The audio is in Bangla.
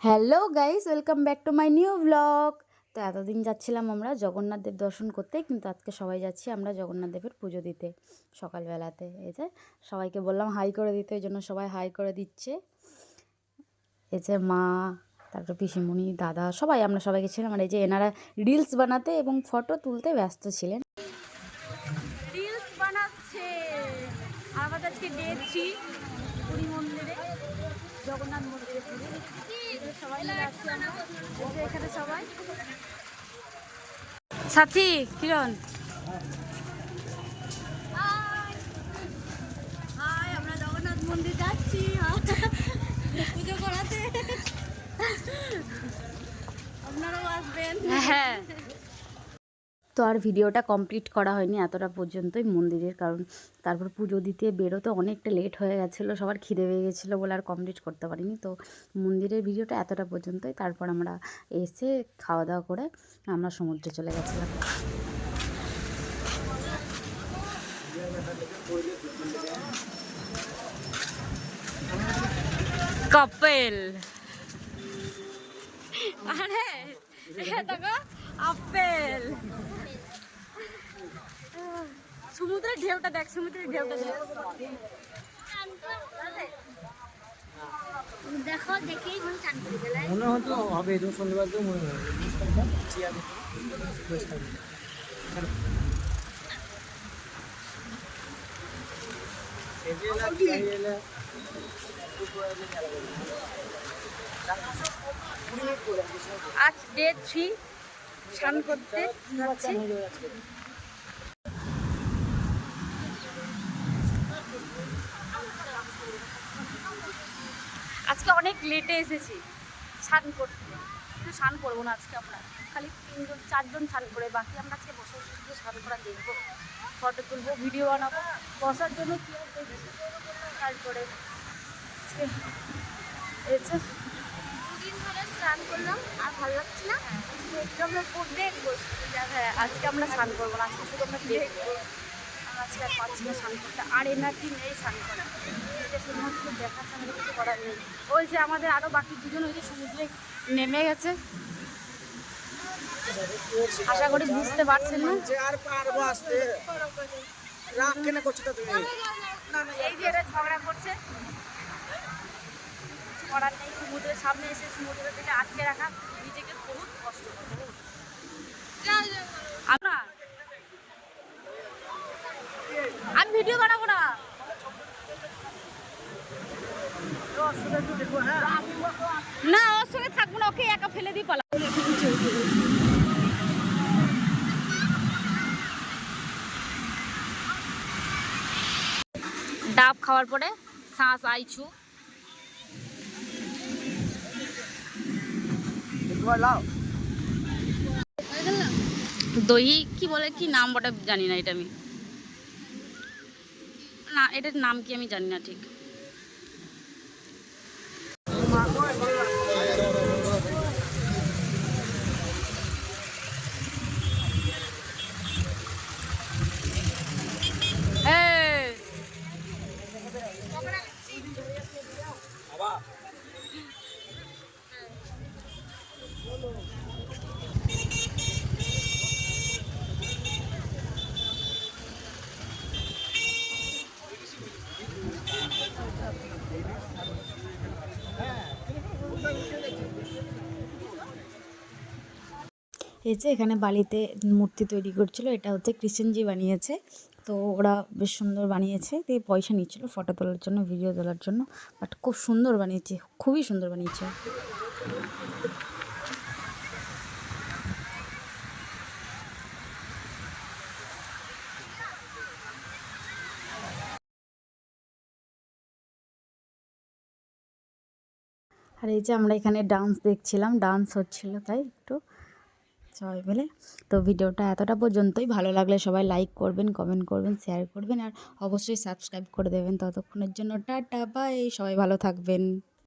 Hello guys, welcome back to my new blog. তো এতদিন যাচ্ছিলাম আমরা জগন্নাথ দেব দর্শন করতে, কিন্তু আজকে সবাই যাচ্ছি আমরা জগন্নাথ দেবের পুজো দিতে সকালবেলাতে। এই যে সবাইকে বললাম হাই করে দিতে, এই জন্য সবাই হাই করে দিচ্ছে। এই যে মা, তারপর পিসিমণি, দাদা, সবাই আমরা সবাই গেছিলাম। আর এই যে এনারা রিলস বানাতে এবং ফটো তুলতে ব্যস্ত ছিলেন। রিলস বানাচ্ছে। আর আমাদের আজকে ডে 3 পুরী মন্দিরে, জগন্নাথ মন্দিরে পুরী সবাই মিলে আসছি আমরা। এখানে সবাই সাথী কিরণ, হাই, আমরা জগন্নাথ মন্দির যাচ্ছি পুজো করাতে, আপনারাও আসবেন। হ্যাঁ, তো আর ভিডিওটা কমপ্লিট করা হয়নি এতটা পর্যন্তই মন্দিরের, কারণ তারপর পুজো দিতে বেরোতে অনেকটা লেট হয়ে গেছিলো, সবার খিদে পেয়ে গেছিলো বলে আর কমপ্লিট করতে পারিনি। তো মন্দিরের ভিডিওটা এতটা পর্যন্তই। তারপর আমরা এসে খাওয়া দাওয়া করে আমরা সমুদ্রে চলে গেছিলাম। কাপেল, আরে দেখো আপেল, সমুদ্রের ঢেউটা দেখ, সমুদ্রের ঢেউটা দেখ। দেখো দেখেই মনে হতো হবে শনিবার তো মনে হয় আজ ডে 3 স্নান করতে যাচ্ছি। আজকে অনেক লেটে এসেছি স্নান করতে, কিন্তু স্নান করবো না আজকে। আমরা খালি 3-4জন স্নান করে, বাকি আমরা আজকে বসে বসে স্নান করা দেখবো, ফটো তুলবো, ভিডিও বানাবো। বসার জন্য কি তারপরে দুদিন ধরে স্নান করলাম আর ভালো লাগছে না, আমরা দেখবো। হ্যাঁ, আজকে আমরা স্নান করবো না, আজকে শুধু আমরা দেখবো। আজকে আর পাচ্ছি না স্নান করতে, আর এনার্জি নেই স্নান করা, শুধুমাত্র দেখার সামনে কিছু করার নেই। ওই যে আমাদের আরও বাকি দুজন ওই যে সমুদ্রে নেমে গেছে, আশা করি বুঝতে পারছেন না। এই যে এরা ঝগড়া করছে, করার নেই। সমুদ্রের সামনে এসে সমুদ্রের দিকে আটকে রাখা নিজেকে বহুত কষ্ট করে। আমি ভিডিও বানাবো না, না ওর সঙ্গে থাকবো না, ওকে একা ফেলে দিয়ে পালা। ডাব খাওয়ার পরে শ্বাস আইছু দহি কি বলে, কি নাম বটে জানি না, এটা আমি না, এটার নাম কি আমি জানি না ঠিক। এই যে এখানে বালিতে মূর্তি তৈরি করছিল, এটা হচ্ছে কৃষ্ণজি বানিয়েছে। তো ওরা বেশ সুন্দর বানিয়েছে, দিয়ে পয়সা নিচ্ছিল ফটো তোলার জন্য, ভিডিও তোলার জন্য। বাট খুব সুন্দর বানিয়েছে, খুবই সুন্দর বানিয়েছে। আর এই যে আমরা এখানে ডান্স দেখছিলাম, ডান্স হচ্ছিল, তাই একটু সবাই মিলে। তো ভিডিওটা এতটা পর্যন্তই। ভালো লাগলে সবাই লাইক করবেন, কমেন্ট করবেন, শেয়ার করবেন, আর অবশ্যই সাবস্ক্রাইব করে দেবেন। ততক্ষণের জন্য টাটা বাই, সবাই ভালো থাকবেন।